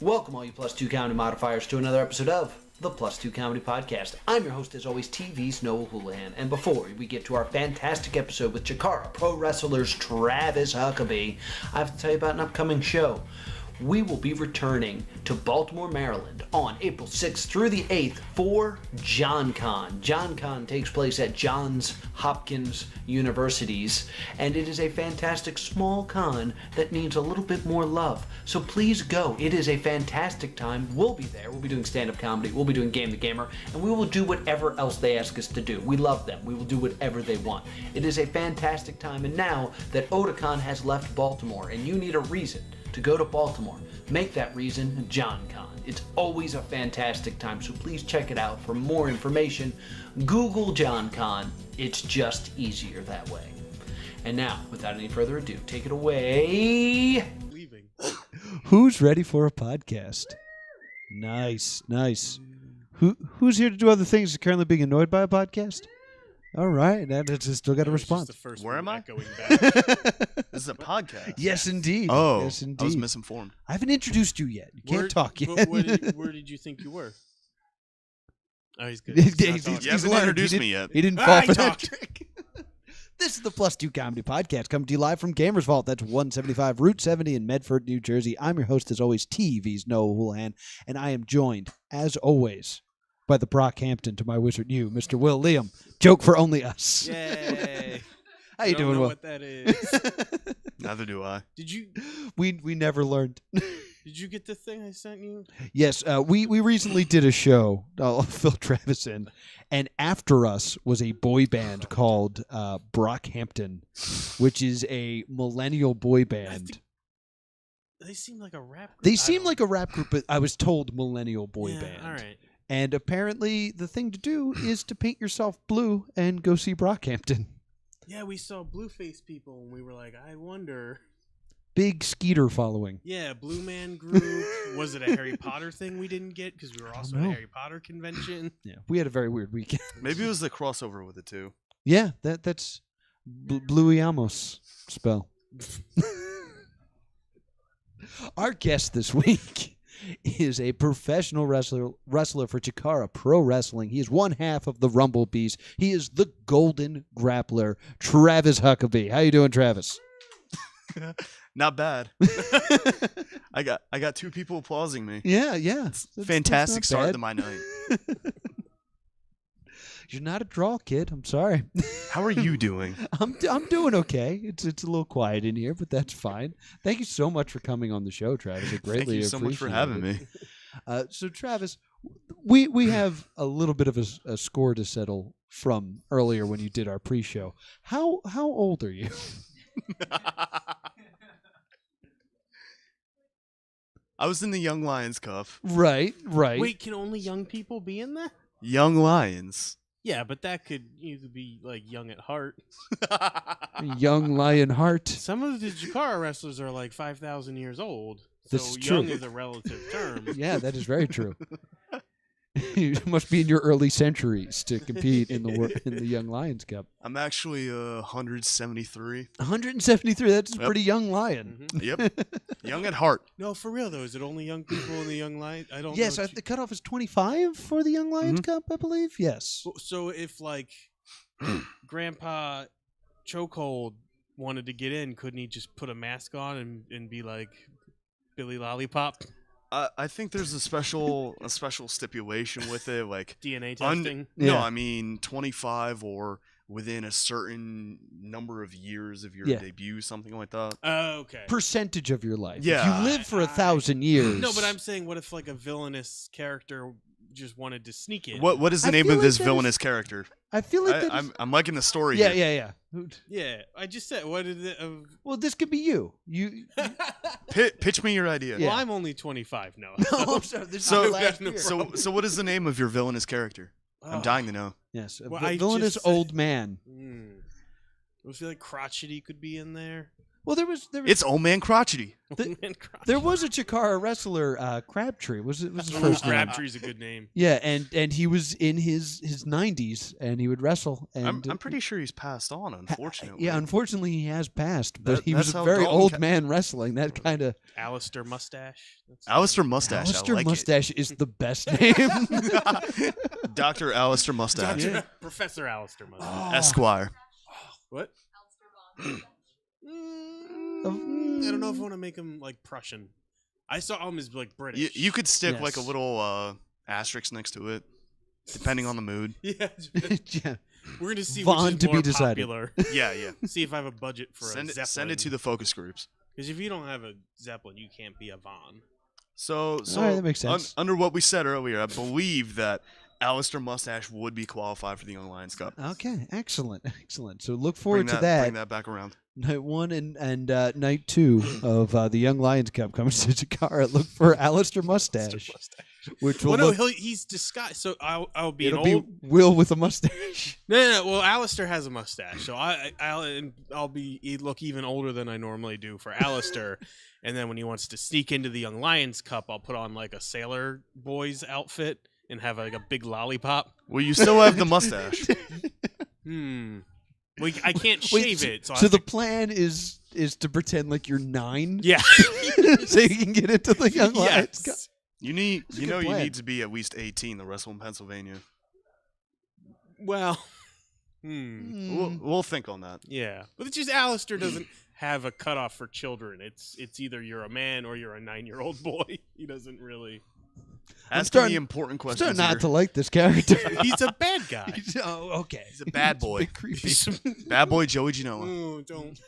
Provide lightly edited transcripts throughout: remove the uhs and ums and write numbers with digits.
Welcome, all you Plus 2 Comedy modifiers, to another episode of the Plus 2 Comedy Podcast. I'm your host, as always, TV's Noah Houlihan. And before we get to our fantastic episode with Chikara pro wrestlers Travis Huckabee, I have to tell you about an upcoming show. We will be returning to Baltimore, Maryland on April 6th through the 8th for JohnCon. JohnCon takes place at Johns Hopkins Universities, and it is a fantastic small con that needs a little bit more love. So please go. It is a fantastic time. We'll be there. We'll be doing stand-up comedy. We'll be doing Game the Gamer, and we will do whatever else they ask us to do. We love them. We will do whatever they want. It is a fantastic time, and now that Otakon has left Baltimore, and you need a reason to go to Baltimore, make that reason JohnCon. It's always a fantastic time, so please check it out. For more information, Google JohnCon. It's just easier that way. And now, without any further ado, take it away. Leaving. Who's ready for a podcast? Nice. Who's here to do other things, currently being annoyed by a podcast? All right, that's still got a response. Where am I? This is a podcast. Yes, indeed. Oh, yes, indeed. I was misinformed. I haven't introduced you yet. You can't talk yet. Where did you think you were? Oh, he's good. You haven't introduced me yet. He didn't fall for that talked. trick. This is the Plus 2 Comedy Podcast, coming to you live from Gamers Vault. That's 175 Route 70 in Medford, New Jersey. I'm your host, as always, TV's Noah Houlihan, and I am joined, as always, by the Brockhampton to my wizard you, Mr. Will Liam. Joke for only us. Yay. How you doing, Will? What that is. Neither do I. Did you We never learned. Did you get the thing I sent you? Yes, we recently did a show. I'll fill Travis in. And after us was a boy band called Brockhampton, which is a millennial boy band. They seem like a rap group. They seem like a rap group, but I was told millennial boy band. All right. And apparently the thing to do is to paint yourself blue and go see Brockhampton. Yeah, we saw Blueface people, and we were like, I wonder. Big Skeeter following. Yeah, Blue Man Group. Was it a Harry Potter thing we didn't get because we were also at a Harry Potter convention? Yeah, we had a very weird weekend. Maybe it was the crossover with the two. Yeah, that's Bluey Amos spell. Our guest this week is a professional wrestler for Chikara Pro Wrestling. He is one half of the Rumble Beast. He is the Golden Grappler, Travis Huckabee. How you doing, Travis? Not bad. I got two people applauding me. Yeah. Fantastic start to my night. You're not a draw, kid. I'm sorry. How are you doing? I'm doing okay. It's a little quiet in here, but that's fine. Thank you so much for coming on the show, Travis. I greatly appreciate it. Thank you so much for having me. So, Travis, we have a little bit of a score to settle from earlier when you did our pre-show. How old are you? I was in the Young Lions Cup. Right. Wait, can only young people be in that? Young Lions. Yeah, but that could be like young at heart. Young Lion Heart. Some of the Chikara wrestlers are like 5,000 years old. So This is true. young is a relative term. Yeah, that is very true. You must be in your early centuries to compete in the Young Lions Cup. I'm actually 173. 173. That's a pretty young lion. Mm-hmm. Yep. Young at heart. No, for real though. Is it only young people in the Young Lions? I don't Yes, know. the cutoff is 25 for the Young Lions Cup, I believe. Yes. So if like Grandpa Chokehold wanted to get in, couldn't he just put a mask on and be like Billy Lollipop? I think there's a special stipulation with it, like DNA testing. No, I mean 25 or within a certain number of years of your debut, something like that. Oh, okay. Percentage of your life. Yeah. If you live for 1,000 years. No, but I'm saying, what if like a villainous character just wanted to sneak in? What is the name of this villainous character? I feel like I'm liking the story. Yeah. Yeah, I just said, what is it? Well, this could be you. Pitch me your idea. Well, I'm only 25 now. No, I'm sorry. This So, is my last year. so what is the name of your villainous character? I'm dying to know. Yes, Well, villainous old man. I feel like crotchety could be in there. Well, there was It's old man crotchety. there was a Chikara wrestler, Crabtree. Was his first name? Crabtree's a good name. Yeah, and he was in his 90s, and he would wrestle. And I'm pretty sure he's passed on, unfortunately. Yeah, unfortunately he has passed, but he was that's a how very Dalton old man wrestling. That kind of Alistair Mustache. Alistair Mustache. Alistair I like Mustache is the best name. it. Dr. Alistair Mustache. Professor Alistair Mustache. Oh. Esquire. What? I don't know if I want to make him like Prussian. I saw him as like British. You could stick like a Yes. little asterisk next to it, depending on the mood. Yeah. Yeah. We're gonna see Vaughn which is to be more decided. popular. Yeah, yeah. See if I have a budget for a Zeppelin. Send it to the focus groups. Because if you don't have a Zeppelin, you can't be a Vaughn. So All right, that makes sense. Under what we said earlier, I believe that Alistair Mustache would be qualified for the Young Lions Cup. Okay, excellent. So look forward to that. Bring that back around. Night 1 and night 2 of the Young Lions Cup comes to Chikara. Look for Alistair Mustache, which will Well, no, look, he's disguised. So I'll be it'll an be old. Will with a mustache. No. Well, Alistair has a mustache, so I'll look even older than I normally do for Alistair. And then when he wants to sneak into the Young Lions Cup, I'll put on like a sailor boy's outfit and have like a big lollipop. Well, you still have the mustache. Well, I can't Wait, shave it. So, So the plan is to pretend like you're 9, yeah. so you can get into the Young Lions Cup. Yes. You need a good you plan. need to be at least 18 to wrestle in Pennsylvania. Well. We'll think on that. Yeah, but it's just Alistair doesn't have a cutoff for children. It's either you're a man or you're a 9-year-old boy. He doesn't really. Ask starting- the important I'm questions. starting not here. to like this character. He's a bad guy. Oh, okay. He's a bad boy. Big creepy. Bad boy Joey Genoa. Oh, don't.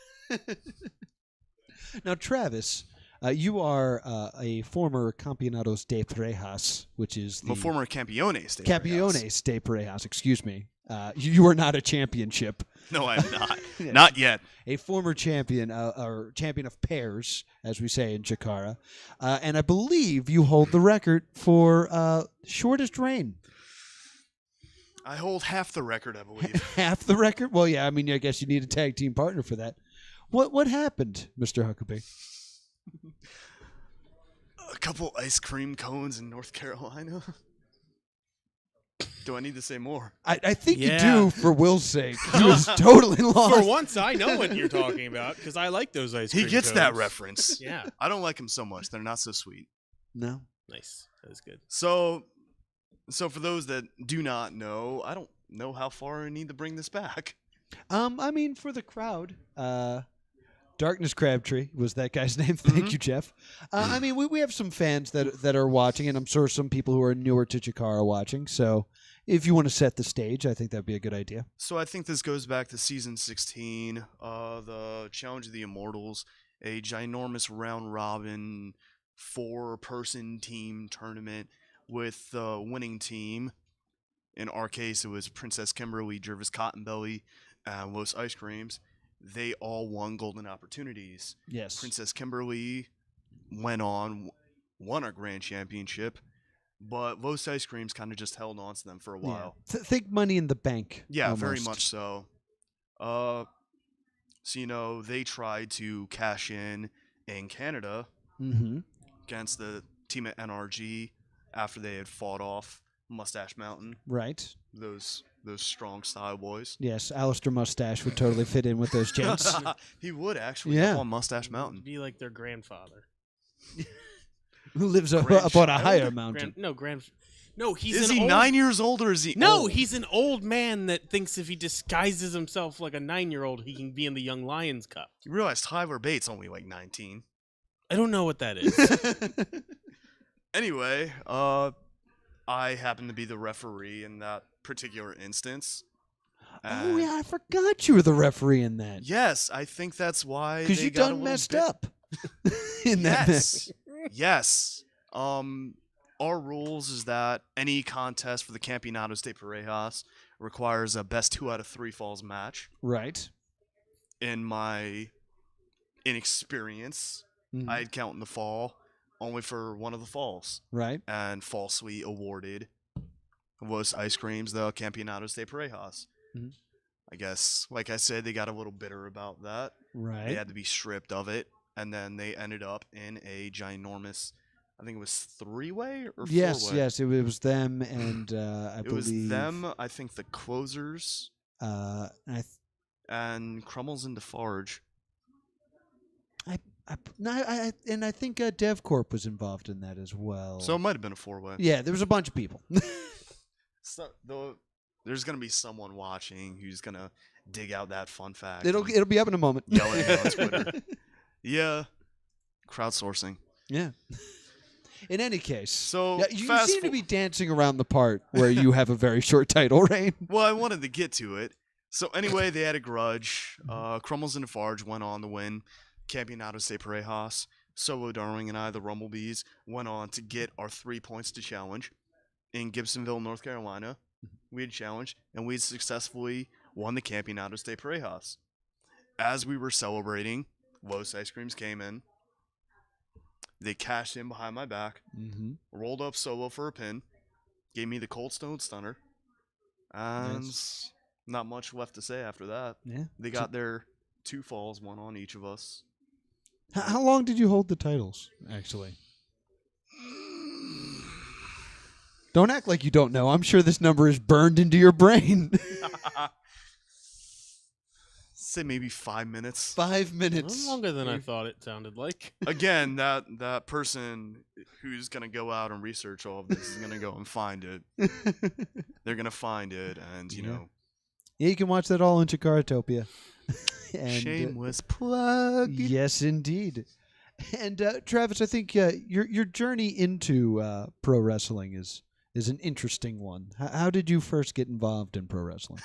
Now, Travis, you are a former Campeonatos de Parejas, which is the I'm a former Campeones. de Parejas. Campeones de Parejas. Excuse me. You are not a championship. No, I'm not. Not yet. A former champion, or champion of pairs, as we say in Chikara, and I believe you hold the record for shortest reign. I hold half the record, I believe. Half the record? Well, yeah. I mean, I guess you need a tag team partner for that. What happened, Mr. Huckabee? A couple ice cream cones in North Carolina. Do I need to say more? I think Yeah. you do, for Will's sake. He was totally lost. For once, I know what you're talking about because I like those ice cream He gets that cones. reference. Yeah, I don't like him so much. They're not so sweet. No. nice. That was good. So for those that do not know, I don't know how far I need to bring this back. I mean, for the crowd, Darkness Crabtree was that guy's name. Thank you, Jeff. I mean, we have some fans that are watching, and I'm sure some people who are newer to Chikara are watching. So if you want to set the stage, I think that'd be a good idea. So I think this goes back to season 16, the Challenge of the Immortals, a ginormous round robin 4-person team tournament with the winning team. In our case, it was Princess Kimberly, Jervis Cottonbelly, and Los Ice Creams. They all won golden opportunities. Yes. Princess Kimberly went on, won our grand championship, but Los Ice Creams kind of just held on to them for a while. Yeah. Think Money in the Bank. Yeah, very almost. much so. So, they tried to cash in Canada Mm-hmm. against the team at NRG after they had fought off Mustache Mountain, Right. those strong style boys. Yes, Alistair Mustache would totally fit in with those gents. He would actually Yeah. up on Mustache Mountain. Be like their grandfather. Who lives up on a Grandchild? higher mountain. No, he's Is an he old, 9 years old or is he No, old? he's an old man that thinks if he disguises himself like a 9-year-old, he can be in the Young Lions Cup. You realize Tyler Bates only like 19. I don't know what that is. Anyway, I happen to be the referee in that particular instance. Oh And yeah, I forgot you were the referee in that. Yes, I think that's why Because they you got a done little messed bit- up in that match. Yes. Yes. Our rules is that any contest for the Campeonatos de Parejas requires a best 2 out of 3 falls match. Right. In my inexperience, Mhm. I'd count in the fall only for one of the falls, Right. and falsely awarded was Ice Creams the Campeonatos de Parejas. Mhm. I guess, like I said, they got a little bitter about that. Right. They had to be stripped of it, and then they ended up in a ginormous, I think it was 3-way or 4-way. Yes. It was them and I It believe was them, I think the Closers, and and Crummels and Defarge. I think DevCorp was involved in that as well. So it might have been a 4-way. Yeah, there was a bunch of people. So there's gonna be someone watching who's gonna dig out that fun fact. It'll and be up in a moment. yell at me on Twitter. Yeah, crowdsourcing. Yeah. In any case, So yeah, you fast seem to fo- be dancing around the part where you have a very short title reign. Well, I wanted to get to it. So anyway, they had a grudge. Crummels and Defarge went on to win Campeonato de Parejas. Solo Darwin and I, the Rumblebees, went on to get our 3 points to challenge in Gibsonville, North Carolina. We had challenged, and we successfully won the Campeonato de Parejas. As we were celebrating, Los Ice Creams came in. They cashed in behind my back, rolled up Solo for a pin, gave me the Cold Stone Stunner, and not much left to say after that. Yeah. They got their 2 falls, one on each of us. How long did you hold the titles, actually? Don't act like you don't know. I'm sure this number is burned into your brain. Say maybe 5 minutes. 5 minutes. Longer than I thought it sounded like. Again, that person who's gonna go out and research all of this is gonna go and find it. They're gonna find it, and you know. Yeah, you can watch that all in Chikaratopia. And, Shameless plug. Yes, indeed. And Travis, I think your journey into pro wrestling is an interesting one. How did you first get involved in pro wrestling?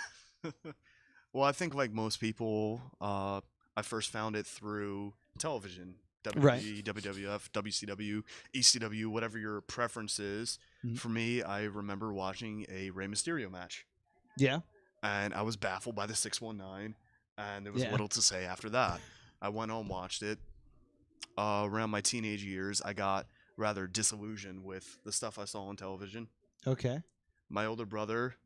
Well, I think like most people, I first found it through television. Right. WWE, WWF, WCW, ECW, whatever your preference is. For me, I remember watching a Rey Mysterio match. Yeah. And I was baffled by the 619, and there was little to say after that. I went on and watched it. Around my teenage years, I got rather disillusioned with the stuff I saw on television. Okay. My older brother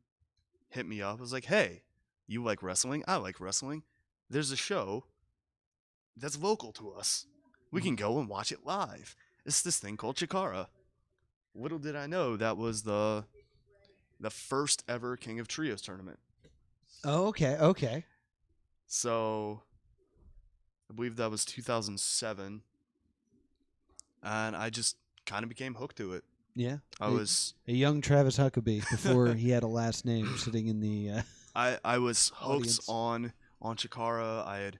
hit me up. I was like, hey, you like wrestling? I like wrestling. There's a show that's local to us. We can go and watch it live. It's this thing called Chikara. Little did I know that was the first ever King of Trios tournament. Oh, okay. So I believe that was 2007. And I just kind of became hooked to it. Yeah. I was a young Travis Huckabee before he had a last name sitting in the I was hooked audience. on Chikara. I had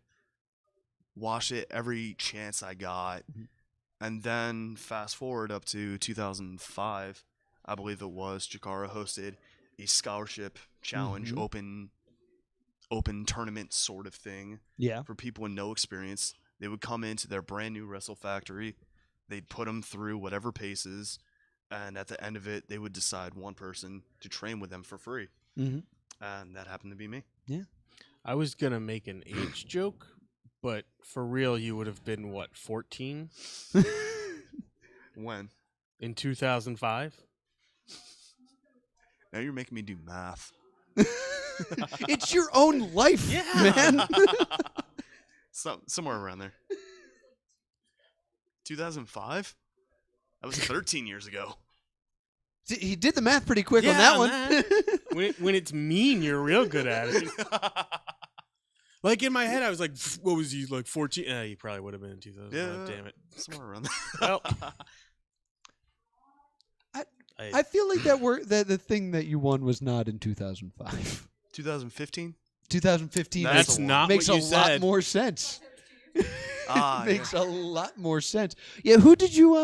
watched it every chance I got. And then fast forward up to 2005, I believe it was, Chikara hosted a scholarship challenge, open tournament sort of thing. Yeah. For people with no experience. They would come into their brand new Wrestle Factory. They'd put them through whatever paces. And at the end of it, they would decide one person to train with them for free. And that happened to be me. Yeah. I was going to make an age joke, but for real, you would have been, what, 14? When? In 2005? Now you're making me do math. It's your own life, man. Somewhere around there. 2005? That was 13 years ago. He did the math pretty quick on that one. When it's mean, you're real good at it. Like in my head, I was like, what was he, like 14? He probably would have been in 2005. Yeah, Damn it. Somewhere around there. Well, I feel like that the thing that you won was not in 2005. 2015? 2015 That's not makes what you a lot said. more sense. Ah, Makes a lot more sense. Yeah, who did you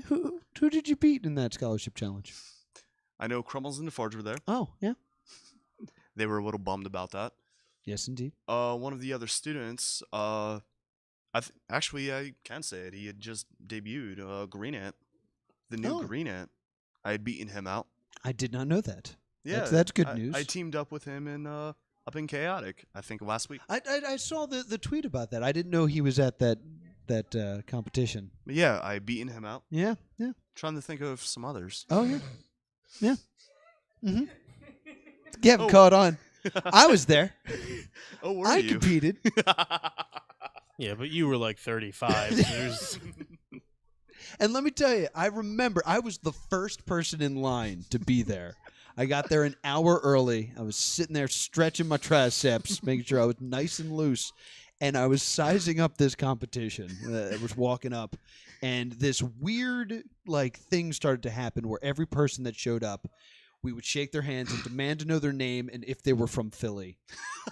who did you beat in that scholarship challenge? I know Crummels and Defarge were there. Oh, yeah. They were a little bummed about that. Yes, indeed. One of the other students, actually I can say it. He had just debuted Green Ant, the new Green Ant. I had beaten him out. I did not know that. Yeah, that's good news. I teamed up with him in up in Chaotic, I think last week. I saw the tweet about that. I didn't know he was at that competition. But yeah, I beaten him out. Yeah. Trying to think of some others. Oh yeah. Yeah. Get caught on. I was there. Oh, were I you? competed. Yeah, but you were like 35. So there's... And let me tell you, I remember I was the first person in line to be there. I got there an hour early. I was sitting there stretching my triceps, making sure I was nice and loose. And I was sizing up this competition. I was walking up. And this weird thing started to happen where every person that showed up, we would shake their hands and demand to know their name and if they were from Philly.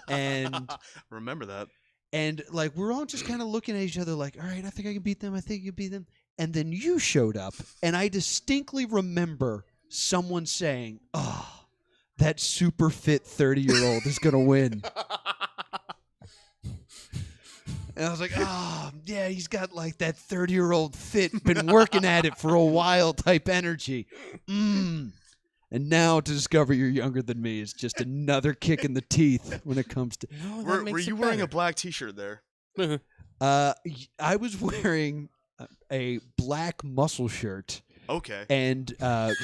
And remember that. And we're all just kind of looking at each other all right, I think I can beat them. I think you can beat them. And then you showed up, and I distinctly remember someone saying, "Oh, that super fit 30-year-old is going to win." And I was like, "Oh, yeah, he's got that 30-year-old fit, been working at it for a while type energy." And now to discover you're younger than me is just another kick in the teeth when it comes to... Were you wearing a black t-shirt there? I was wearing a black muscle shirt. Okay. And the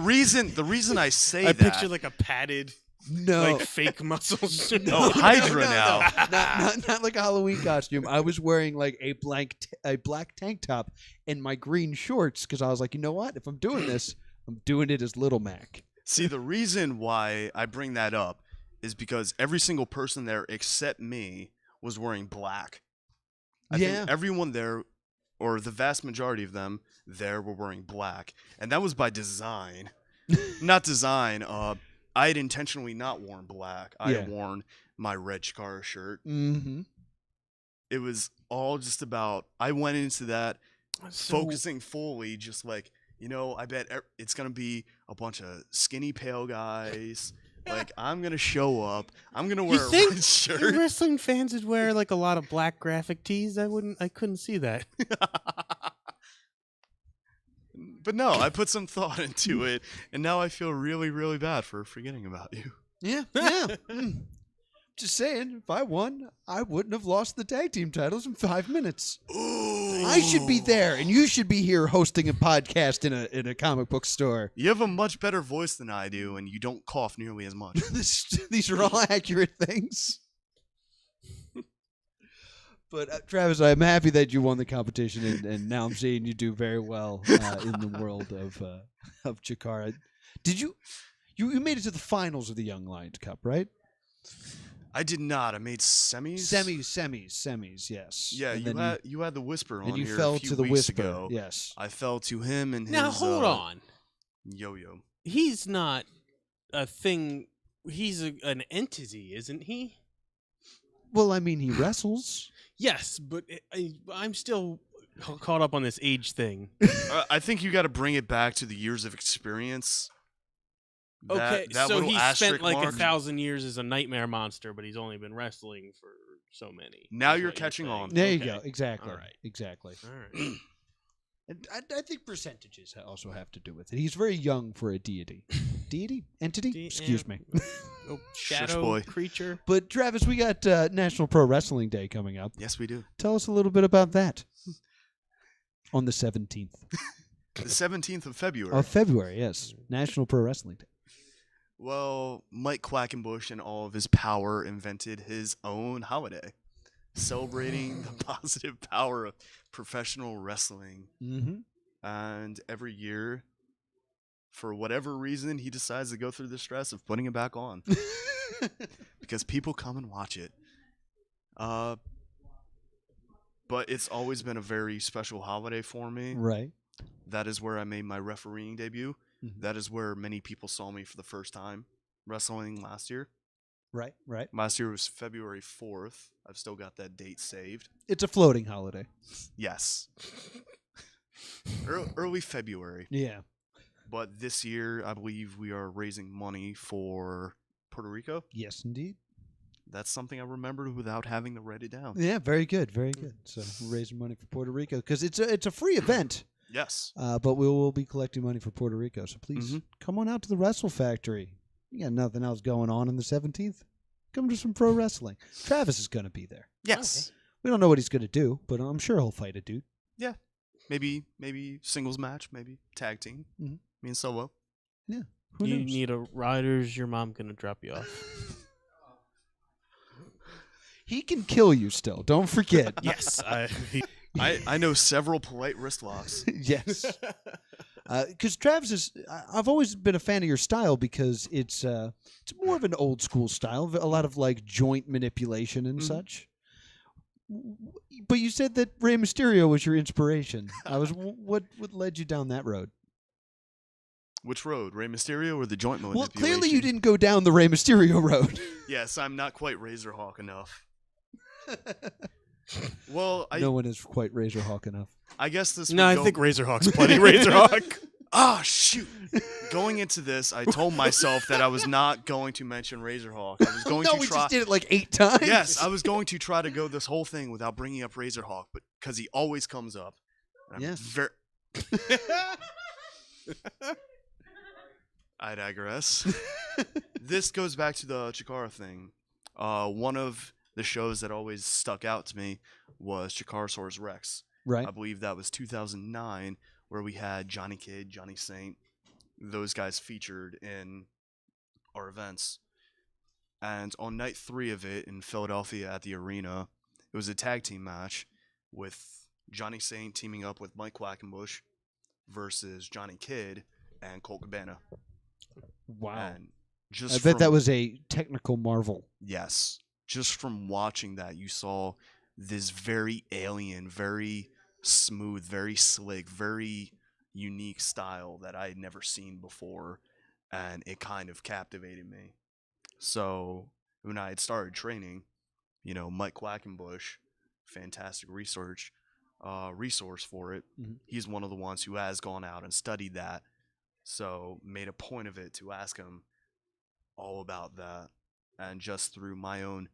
reason I say I that... picture a padded, no, fake muscle shirt. No, Hydra now. Not like a Halloween costume. I was wearing a black tank top and my green shorts because I was like, you know what? If I'm doing this, I'm doing it as Little Mac. See, the reason why I bring that up is because every single person there except me was wearing black. I think everyone there, or the vast majority of them there, were wearing black. And that was by design. Not design. I had intentionally not worn black. I had worn my red Chikara shirt. Mm-hmm. It was all just about... I went into that focusing fully, just I bet it's going to be a bunch of skinny, pale guys. I'm going to show up. I'm going to wear a red shirt. Wrestling fans would wear a lot of black graphic tees. I couldn't see that. But no, I put some thought into it, and now I feel really, really bad for forgetting about you. Yeah. Just saying, if I won, I wouldn't have lost the tag team titles in 5 minutes. Ooh. I should be there, and you should be here hosting a podcast in a comic book store. You have a much better voice than I do, and you don't cough nearly as much. These are all accurate things. But Travis, I'm happy that you won the competition, and now I'm seeing you do very well in the world of Chikara. Did you made it to the finals of the Young Lions Cup, right? I did not. I made semis. Semis. Yes. Yeah, you had the Whisper on and you here fell a few to the weeks Whisper. ago. Yes, I fell to him and now his. Hold on. Yo-yo. He's not a thing. He's an entity, isn't he? Well, I mean, he wrestles. Yes, but I'm still caught up on this age thing. I think you got to bring it back to the years of experience. Okay, that so little he asterisk spent like mark. 1,000 years as a nightmare monster, but he's only been wrestling for so many. Now is you're what catching saying. on. There you Okay. go. Exactly. All right. Exactly. All right. And I think percentages also have to do with it. He's very young for a deity. Entity? Excuse me. Oh, Shush, shadow boy. creature. But Travis, we got National Pro Wrestling Day coming up. Yes, we do. Tell us a little bit about that. On the 17th The 17th of February. of February, yes. National Pro Wrestling Day. Well, Mike Quackenbush and all of his power invented his own holiday, celebrating the positive power of professional wrestling. Mm-hmm. And every year, for whatever reason, he decides to go through the stress of putting it back on because people come and watch it. But it's always been a very special holiday for me. Right. That is where I made my refereeing debut. Mhm. That is where many people saw me for the first time wrestling last year. Right. Last year was February 4th. I've still got that date saved. It's a floating holiday. Yes. Early February. Yeah. But this year, I believe we are raising money for Puerto Rico. Yes, indeed. That's something I remembered without having to write it down. Yeah, very good. Very good. So we're raising money for Puerto Rico because it's a free event. Yes. But we will be collecting money for Puerto Rico. So please Mhm. come on out to the Wrestle Factory. You got nothing else going on the 17th. Come to some pro wrestling. Travis is going to be there. Yes. We don't know what he's going to do, but I'm sure he'll fight a dude. Maybe singles match, maybe tag team. Mhm. Me and Solo. Who You knows? need a rider's your mom gonna drop you off. He can kill you still. Don't forget. Yes, I know several polite wrist locks. Yes. Because Travis is, I've always been a fan of your style because it's more of an old school style, a lot of like joint manipulation and such. But you said that Rey Mysterio was your inspiration. What led you down that road? Which road, Rey Mysterio or the joint manipulation? Well, clearly you didn't go down the Rey Mysterio road. Yes, I'm not quite Razorhawk enough. Well, No one is quite Razorhawk enough. I guess this. No, would I go- think Razorhawk's plenty Razorhawk. Ah, shoot! Going into this, I told myself that I was not going to mention Razorhawk. I was going to we try. just did it like 8 times. Yes, I was going to try to go this whole thing without bringing up Razorhawk, but because he always comes up. And I'm Yes. I digress. This goes back to the Chikara thing. One of the shows that always stuck out to me was Chikarasaurus Rex. Right. I believe that was 2009, where we had Johnny Kid, Johnny Saint, those guys featured in our events. And on night 3 of it in Philadelphia at the arena, it was a tag team match with Johnny Saint teaming up with Mike Quackenbush versus Johnny Kidd and Colt Cabana. Wow. And just I bet that from- was a technical marvel. Yes. Just from watching that, you saw this very alien, very smooth, very slick, very unique style that I had never seen before, and it kind of captivated me. So when I had started training, Mike Quackenbush, fantastic resource for it. Mhm. He's one of the ones who has gone out and studied that, so made a point of it to ask him all about that, and just through my own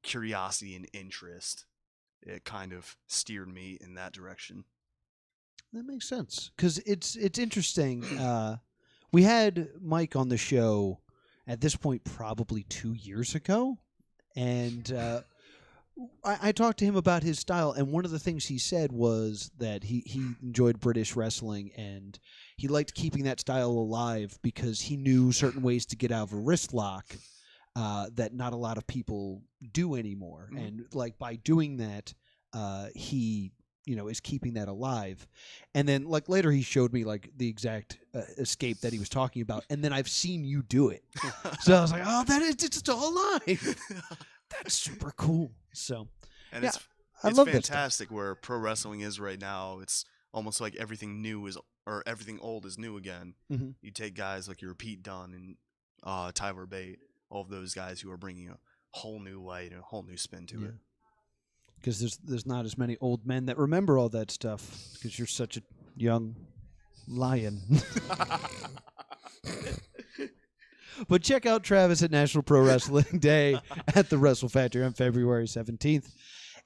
curiosity and interest, it kind of steered me in that direction. That makes sense because it's interesting. We had Mike on the show at this point probably 2 years ago, and I talked to him about his style, and one of the things he said was that he enjoyed British wrestling and he liked keeping that style alive because he knew certain ways to get out of a wrist lock that not a lot of people do anymore, and like by doing that, he is keeping that alive. And then like later he showed me like the exact escape that he was talking about, and then I've seen you do it. So I was like, oh, it's still alive. That's super cool. So And yeah, it's I love that stuff. fantastic where pro wrestling is right now. It's almost like everything everything old is new again. Mhm. You take guys like your Pete Dunne and Tyler Bate, all of those guys who are bringing a whole new light and a whole new spin to Yeah. it. Because there's not as many old men that remember all that stuff because you're such a young lion. But check out Travis at National Pro Wrestling Day at the Wrestle Factory on February 17th.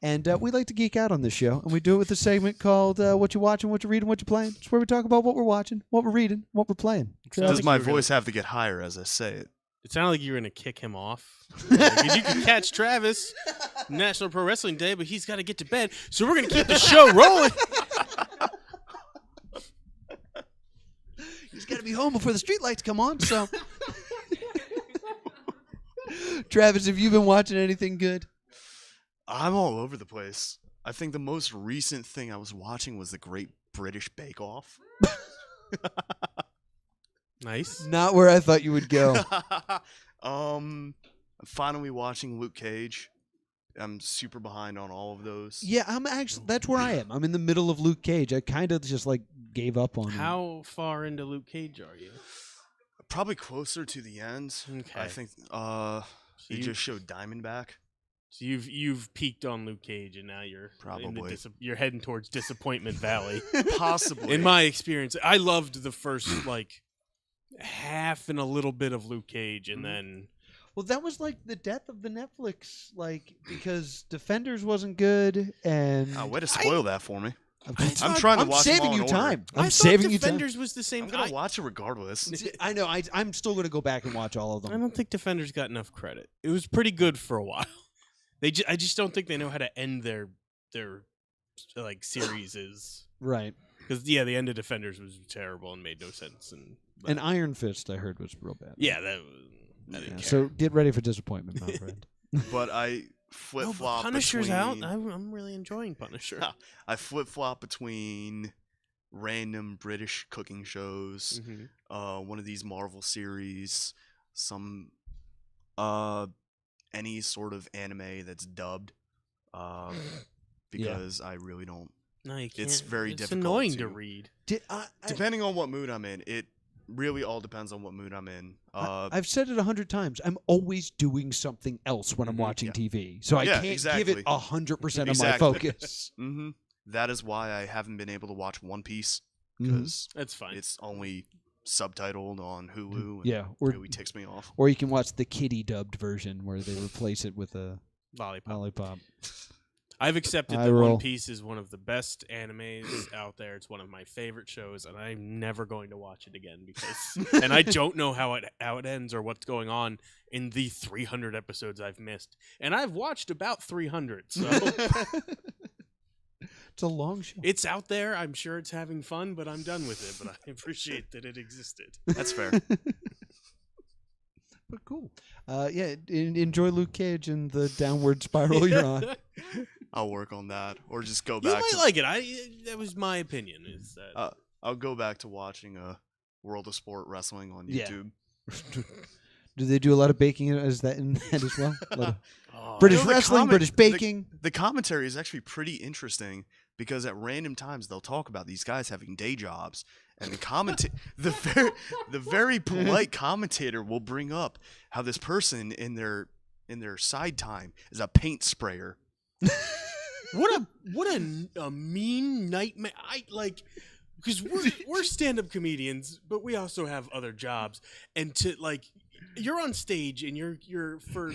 And we like to geek out on this show, and we do it with a segment called What You Watching, What You Reading, What You Playing. It's where we talk about what we're watching, what we're reading, what we're playing. Sounds Does like my you were gonna- voice have to get higher as I say it? It sounded like you were gonna kick him off. Like, you can catch Travis National Pro Wrestling Day, but he's got to get to bed, so we're gonna keep the show rolling. He's got to be home before the streetlights come on, so. Travis, have you been watching anything good? I'm all over the place. I think the most recent thing I was watching was the Great British Bake Off. Nice. Not where I thought you would go. I'm finally watching Luke Cage. I'm super behind on all of those. Yeah, I'm actually. That's where I am. I'm in the middle of Luke Cage. I kind of just like gave up on him. How far into Luke Cage are you? Probably closer to the end. Okay. I think they you- just showed Diamondback. So you've peaked on Luke Cage, and now you're Probably. you're heading towards Disappointment Valley. Possibly. In my experience, I loved the first like half and a little bit of Luke Cage, and then Well, that was like the death of the Netflix, like because Defenders wasn't good, and Oh, way to spoil that for me. I'm trying to I'm watch them saving all you in order. time. I I'm thought saving you time. Defenders was the same. I'm gonna watch it regardless. I know. I'm still going to go back and watch all of I them. don't think Defenders got enough credit. It was pretty good for a while. I just don't think they know how to end their like series. Right. Because the end of Defenders was terrible and made no sense. And Iron Fist, I heard, was real bad. Yeah, I didn't care. So get ready for disappointment, my friend. But I flip-flop Punisher's between... out. I'm really enjoying Punisher. I flip-flop between random British cooking shows, one of these Marvel series, some any sort of anime that's dubbed, because I really don't. No, you can't. It's very difficult. It's annoying to read. Depending on what mood I'm in, it really all depends on what mood I'm in. I've said it 100 times. I'm always doing something else when I'm watching TV, so I can't give it 100% of my focus. That is why I haven't been able to watch One Piece, because that's fine. It's only subtitled on Hulu. Yeah, it really ticks me off. Or you can watch the kiddie dubbed version where they replace it with a lollipop. I've accepted that One Piece is one of the best animes out there. It's one of my favorite shows, and I'm never going to watch it again because, and I don't know how it ends or what's going on in the 300 episodes I've missed, and I've watched about 300. So it's a long show. It's out there. I'm sure it's having fun, but I'm done with it. But I appreciate that it existed. That's fair. But cool. Enjoy Luke Cage and the downward spiral you're on. I'll work on that, or just go You back. might like it. That was my opinion. Is that I'll go back to watching World of Sport Wrestling on YouTube. Do they do a lot of baking as that in that as well? British wrestling, British baking. The commentary is actually pretty interesting because at random times they'll talk about these guys having day jobs, and the very polite commentator will bring up how this person in their side time is a paint sprayer. What a mean nightmare! Because we're stand-up comedians, but we also have other jobs, and you're on stage and you're for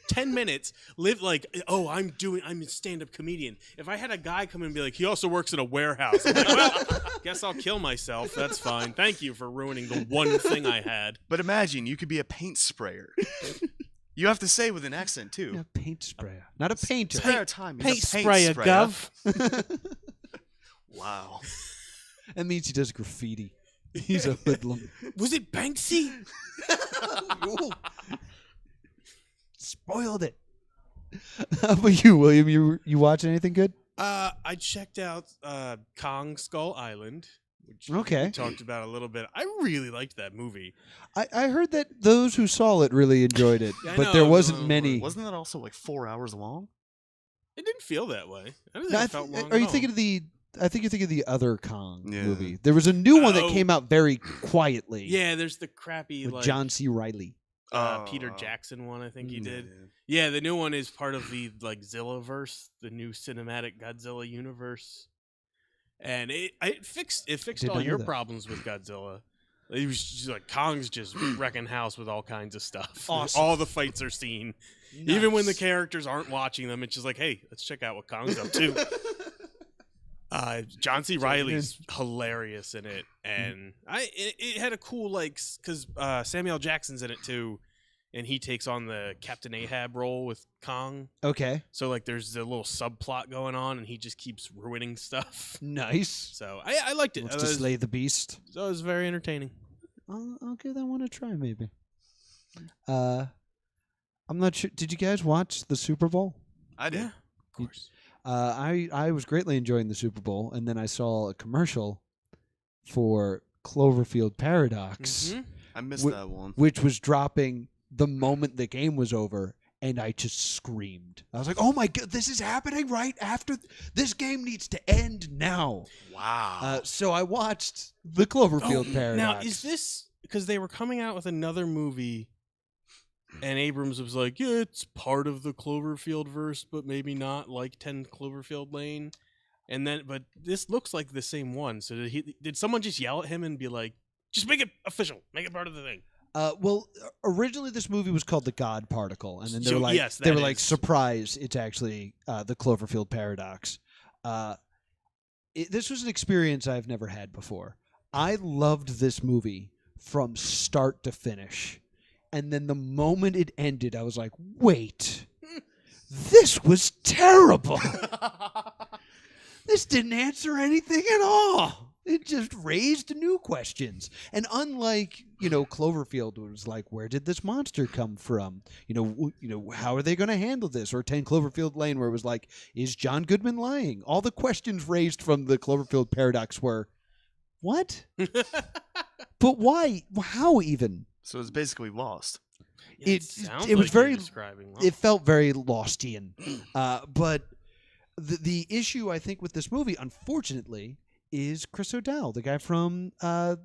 10 minutes I'm a stand-up comedian. If I had a guy come in and be like, he also works in a warehouse, I'm like, well, guess I'll kill myself. That's fine. Thank you for ruining the one thing I had. But imagine you could be a paint sprayer. You have to say with an accent too. A paint sprayer, not a painter. Spare time. Paint sprayer, Gov. Wow. That means he does graffiti. He's a hoodlum. Was it Banksy? Spoiled it. How about you, William? You watching anything good? I checked out Kong Skull Island, which we talked about a little bit. I really liked that movie. I heard that those who saw it really enjoyed it, but there wasn't many. Wasn't that also 4 hours long? It didn't feel that way. I don't think it felt long. Are you thinking of the? I think you're thinking of the other Kong movie. There was a new one that came out very quietly. Yeah, there's the crappy with John C. Reilly. Peter Jackson one, I think he did. Yeah, the new one is part of the Zillaverse, the new cinematic Godzilla universe, and it fixed all your problems with Godzilla. It was just Kong's just wrecking house with all kinds of stuff. Awesome. All the fights are seen, even when the characters aren't watching them. It's just hey, let's check out what Kong's up to. John C. Reilly's hilarious in it, and it had a cool because Samuel Jackson's in it too, and he takes on the Captain Ahab role with Kong. Okay. So there's a little subplot going on, and he just keeps ruining stuff. Nice. So I liked it. Let's just slay the beast. So it was very entertaining. I'll give that one a try, maybe. I'm not sure. Did you guys watch the Super Bowl? I did. Yeah, of course. I was greatly enjoying the Super Bowl, and then I saw a commercial for Cloverfield Paradox. Mm-hmm. I missed that one. Which was dropping the moment the game was over, and I just screamed. I was like, oh my God, this is happening right after this game needs to end now. Wow. So I watched the Cloverfield Paradox. Now, is this because they were coming out with another movie? And Abrams was like, yeah, it's part of the Cloverfield verse, but maybe not like 10 Cloverfield Lane. But this looks like the same one. So did someone just yell at him and be like, just make it official, make it part of the thing? Well, originally this movie was called The God Particle, and then they were like, surprise, it's actually the Cloverfield Paradox. This was an experience I've never had before. I loved this movie from start to finish. And then the moment it ended, I was like, wait, this was terrible. This didn't answer anything at all. It just raised new questions. And unlike, Cloverfield was like, where did this monster come from? How are they going to handle this? Or 10 Cloverfield Lane, where it was like, is John Goodman lying? All the questions raised from the Cloverfield Paradox were, what? But why? How even? So it's basically Lost. Yeah, It was very. describing It felt very Lostian. But the issue, I think, with this movie, unfortunately, is Chris O'Dowd, the guy from the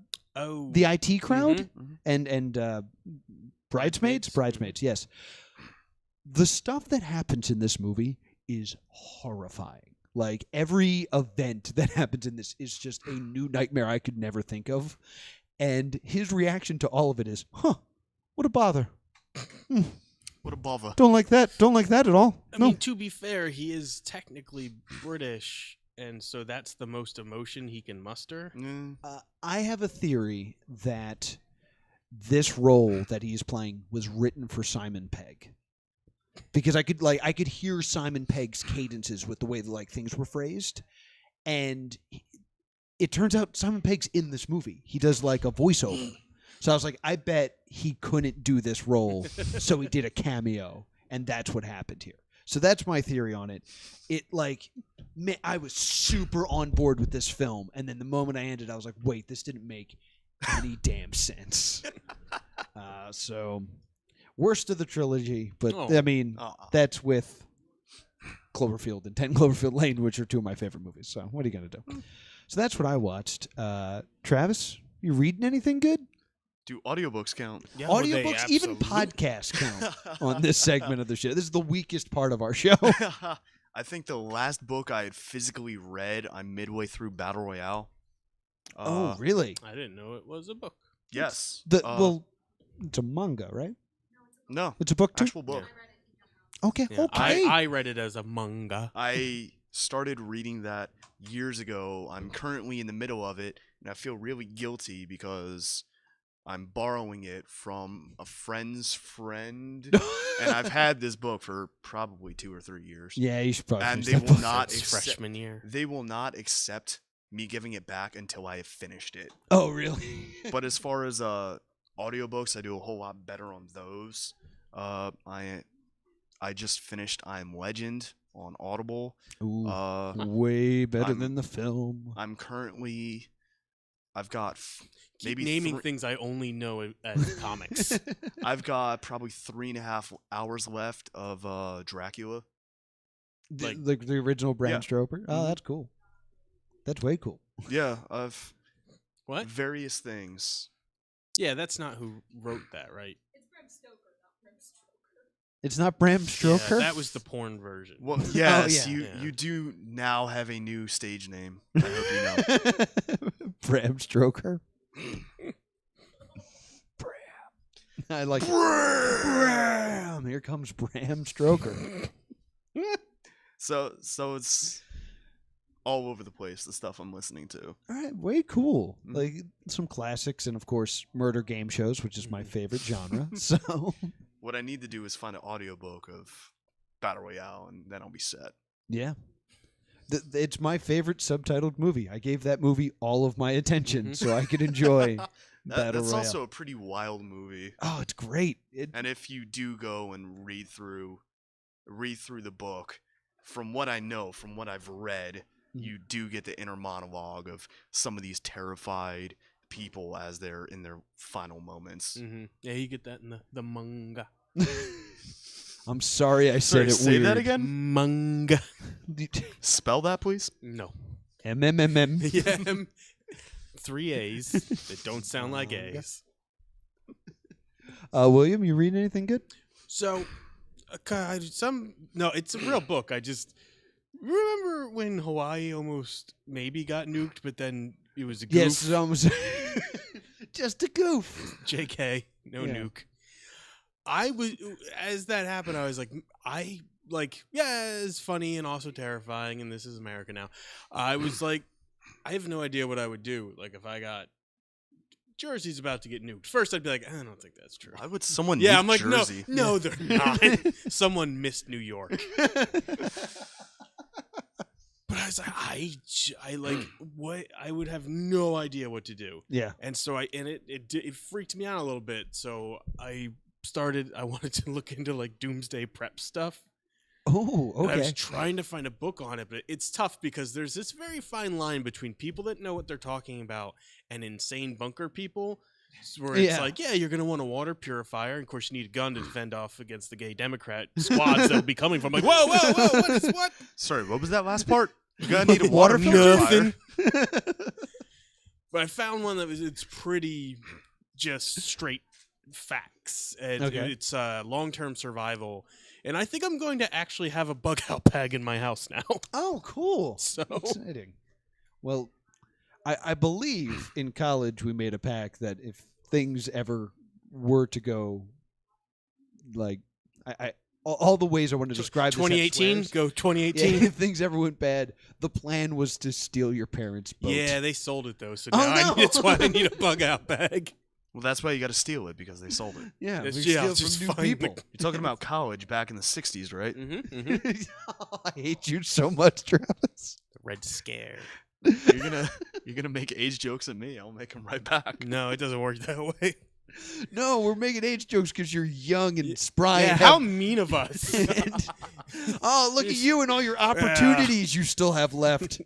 IT Crowd and Bridesmaids? Bridesmaids, yes. The stuff that happens in this movie is horrifying. Like, every event that happens in this is just a new nightmare I could never think of. And his reaction to all of it is, what a bother. What a bother. Don't like that. Don't like that at all. I mean, to be fair, he is technically British, and so that's the most emotion he can muster. I have a theory that this role that he's playing was written for Simon Pegg, because I could hear Simon Pegg's cadences with the way things were phrased, and it turns out Simon Pegg's in this movie. He does like a voiceover. So I was like, I bet he couldn't do this role, so he did a cameo, and that's what happened here. So that's my theory on it. I was super on board with this film, and then the moment I ended, I was like, wait, this didn't make any damn sense. So, worst of the trilogy, but that's with Cloverfield and 10 Cloverfield Lane, which are two of my favorite movies. So what are you going to do? So that's what I watched. Travis, you reading anything good? Do audiobooks count? Yeah, Audiobooks, even podcasts count on this segment of the show. This is the weakest part of our show. I think the last book I had physically read, I'm midway through Battle Royale. Oh, really? I didn't know it was a book. Yes. It's a manga, right? No. It's a book too? Actual book. Yeah. Okay, Yeah, okay. I read it as a manga. I started reading that years ago. I'm currently in the middle of it, and I feel really guilty because I'm borrowing it from a friend's friend, and I've had this book for probably 2 or 3 years. Yeah, you should probably. And finish they that will book. not It's accept. freshman year. They will not accept me giving it back until I have finished it. Oh, really? But as far as audiobooks, I do a whole lot better on those. I just finished I Am Legend on Audible. Ooh, way better than the film. I've got Keep maybe naming things I only know as comics. I've got probably 3.5 hours left of Dracula. The original Bram Stoker? Oh, that's cool. That's way cool. Yeah, of What? various things. Yeah, that's not who wrote that, right? It's not Bram Stoker? Yeah, that was the porn version. Well, yes, yeah. you do now have a new stage name. I hope you know. Bram Stoker? Bram. I like Bram. Here comes Bram Stoker. So it's all over the place, the stuff I'm listening to. All right, way cool. Like some classics and, of course, murder game shows, which is my favorite genre. So What I need to do is find an audiobook of Battle Royale, and then I'll be set. yeah. It's my favorite subtitled movie. I gave that movie all of my attention so I could enjoy Battle That's Royale. also a pretty wild movie. Oh, it's great. And if you do go and read through the book, from what I know, from what I've read, you do get the inner monologue of some of these terrified people as they're in their final moments. Mm-hmm. Yeah, you get that in the manga. I'm sorry I said it say weird. that again? Manga. Spell that, please. No. MMMM. Yeah. 3 A's that don't sound like A's. William, you reading anything good? So, it's a real book. I just remember when Hawaii almost maybe got nuked, but then it was a goof. Yes, almost. Just a goof. JK, no Yeah. nuke. As that happened, I was like, it's funny and also terrifying, and this is America now. I was like, I have no idea what I would do. Like, if I got Jersey's about to get nuked. First, I'd be like, I don't think that's true. Why would someone Yeah, nuke I'm like, Jersey? no, they're not. Someone missed New York. But I was like, I like what I would have no idea what to do. Yeah. And so it freaked me out a little bit. So I wanted to look into like doomsday prep stuff. Oh, And I was okay. trying to find a book on it, but it's tough because there's this very fine line between people that know what they're talking about and insane bunker people. Where it's like, yeah, you're going to want a water purifier. And of course, you need a gun to defend off against the gay Democrat squads that will be coming from. Like, whoa, what? Sorry, what was that last part? You're going to need a Water water Nothing. purifier. But I found one it's pretty just straight facts. And Okay. it's long-term survival. And I think I'm going to actually have a bug out bag in my house now. Oh, cool. So Exciting. Well, I believe in college we made a pact that if things ever were to go like all the ways I want to describe this have 2018, swears. go 2018. Yeah, if things ever went bad, the plan was to steal your parents' boat. Yeah, they sold it though, so Oh, now no. that's why I need a bug out bag. Well, that's why you got to steal it, because they sold it. Yeah, we It's- steal I'll just from new find the- people. You're talking about college back in the 60s, right? Mm-hmm. Oh, I hate you so much, Travis. Red Scare. You're gonna make age jokes at me. I'll make them right back. No, it doesn't work that way. No, we're making age jokes because you're young and spry. Yeah, and how have- mean of us. and- oh, look at you and all your opportunities you still have left.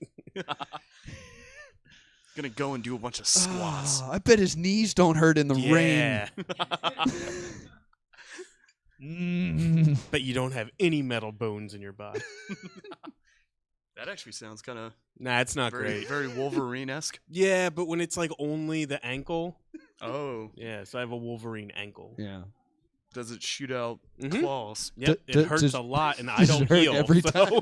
Gonna go and do a bunch of squats. Oh, I bet his knees don't hurt in the rain. Yeah. But you don't have any metal bones in your body. That actually sounds kind of Nah, it's not very, great. very Wolverine-esque. Yeah, but when it's like only the ankle. Oh, Yeah, so I have a Wolverine ankle. Yeah. does it shoot out Mhm. claws? Yep, D- it hurts does- a lot, and I does don't it hurt heal. every so-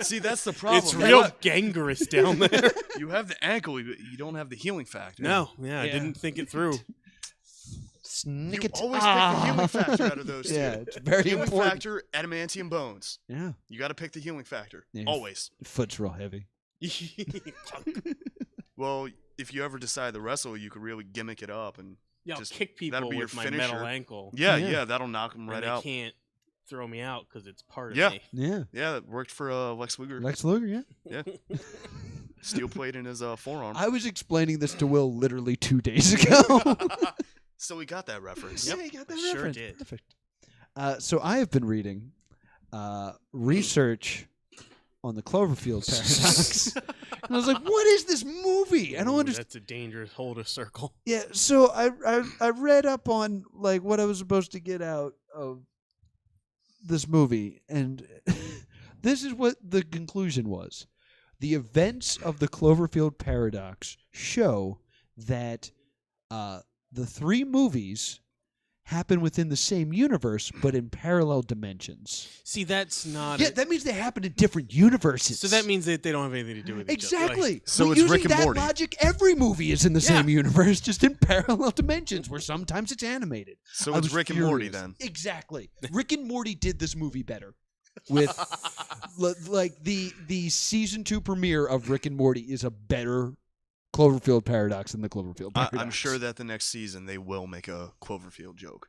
See, that's the problem. It's You real have- gangrenous down there. You have the ankle, but you don't have the healing factor. No, yeah, I Yeah. didn't think it through. Snick You it. always pick the healing factor out of those two. Yeah, it's very Healing important. factor, adamantium bones. Yeah. You got to pick the healing factor. Yeah. Always. Foot's real heavy. Well, if you ever decide to wrestle, you could really gimmick it up, and Yeah, I'll Just- kick that'll people be your with my metal finisher. ankle. yeah, Yeah. yeah, that'll knock them And right they out. can't throw me out because it's part of Yeah. me. Yeah. Yeah, that worked for Lex Luger. Lex Luger, yeah. Steel plate in his forearm. I was explaining this to Will literally 2 days ago. So we got that reference. Yeah, you got that I sure reference. did. Perfect. So I have been reading research on the Cloverfield Paradox. And I was like, what is this movie? I don't Ooh, understand. That's a dangerous hole to circle. Yeah, so I read up on like what I was supposed to get out of this movie, and this is what the conclusion was. The events of the Cloverfield Paradox show that the three movies happen within the same universe, but in parallel dimensions. See, that's not. Yeah, that means they happen in different universes. So that means that they don't have anything to do with each other. Exactly. Like, So Well, it's using Rick and that Morty. logic, every movie is in the same universe, just in parallel dimensions, where sometimes it's animated. So I it's was Rick and Morty furious. then. Exactly. Rick and Morty did this movie better. With like the season 2 premiere of Rick and Morty is a better Cloverfield Paradox than the Cloverfield Paradox. I'm sure that the next season they will make a Cloverfield joke.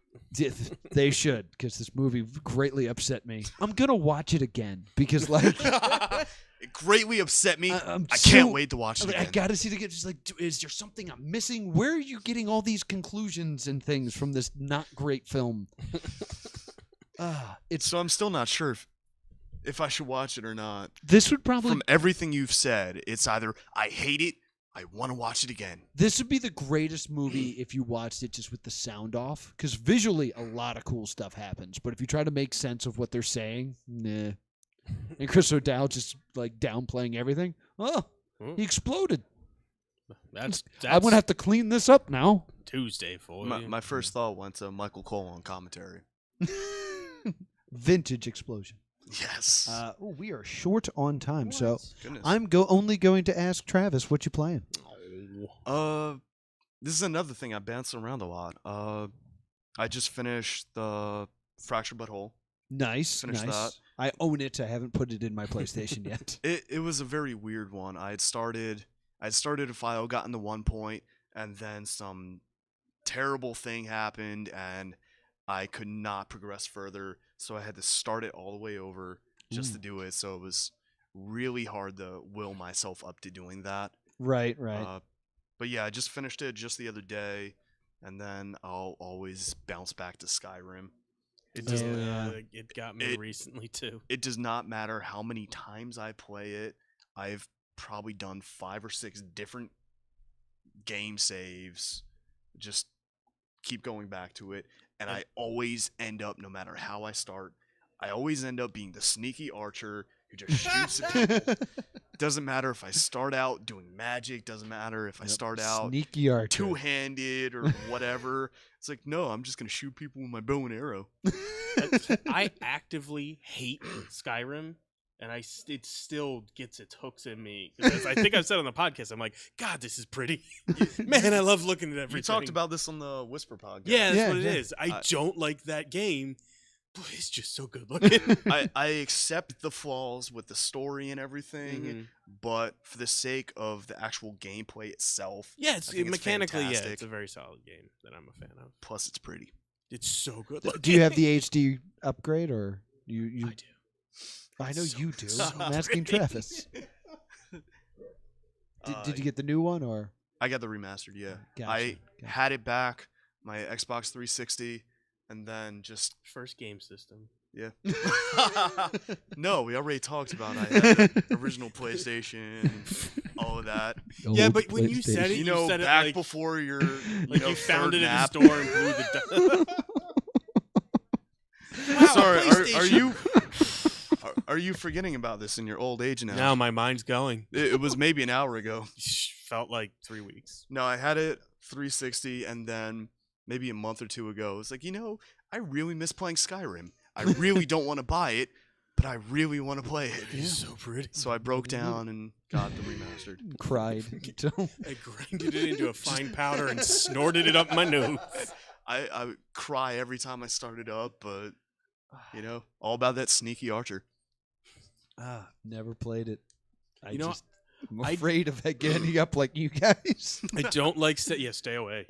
They should, because this movie greatly upset me. I'm gonna watch it again because like It greatly upset me. I'm I so- can't wait to watch it I again. gotta see it again. Just like, is there something I'm missing? Where are you getting all these conclusions and things from this not great film? It's So I'm still not sure if I should watch it or not. this would probably From everything you've said, it's either I hate it, I want to watch it again. this would be the greatest movie if you watched it just with the sound off, because visually a lot of cool stuff happens. But if you try to make sense of what they're saying, nah. And Chris O'Dowd just like downplaying everything. Oh, he exploded. that's I'm gonna have to clean this up now. Tuesday for you. My first thought went to Michael Cole on commentary. Vintage explosion. Yes. We are short on time, so Goodness. I'm only going to ask Travis what you playing. This is another thing I bounce around a lot. I just finished the Fractured Butthole. Nice, Finish nice. that. I own it. I haven't put it in my PlayStation yet. It was a very weird one. I had started a file, gotten to one point, and then some terrible thing happened, and I could not progress further. So I had to start it all the way over just to do it. So it was really hard to will myself up to doing that. Right. But yeah, I just finished it just the other day, and then I'll always bounce back to Skyrim. It does, It got me recently too. it does not matter how many times I play it. I've probably done 5 or 6 different game saves. Just keep going back to it, and I always end up, no matter how I start, I always end up being the sneaky archer who just shoots at people. Doesn't matter if I start out doing magic, doesn't matter if I start out sneaky archer, two-handed or whatever. It's like, no, I'm just going to shoot people with my bow and arrow. I actively hate Skyrim, and it still gets its hooks in me. As I think I've said on the podcast, I'm like, God, this is pretty. Man, I love looking at everything. You talked about this on the Whisper podcast. Yeah, that's what it is. I don't like that game. Boy, it's just so good looking. I accept the flaws with the story and everything, but for the sake of the actual gameplay itself, mechanically, fantastic. it's a very solid game that I'm a fan of. Plus, it's pretty. It's so good looking. Do you have the HD upgrade, or you? I do. I know So you do. so I'm asking pretty. Travis. Did you get the new one, or? I got the remastered, yeah. Gotcha, I had it back, my Xbox 360, and then just... First game system. Yeah. No, we already talked about it. I had the original PlayStation, all of that. Yeah, but when you said it, You know, said back it like, before your you found it third at the nap. store and blew the Wow, Sorry, PlayStation. are you forgetting about this in your old age now? Now my mind's going. It was maybe an hour ago. Felt like 3 weeks. No, I had it 360, and then maybe a month or two ago, it's like, I really miss playing Skyrim. I really don't want to buy it, but I really want to play it. It's so pretty. So I broke down and got the remastered. Cried. I grinded it into a fine powder and snorted it up my nose. I cry every time I start it up, but all about that sneaky archer. Never played it. I'm I'm afraid of getting up like you guys. I don't like stay away.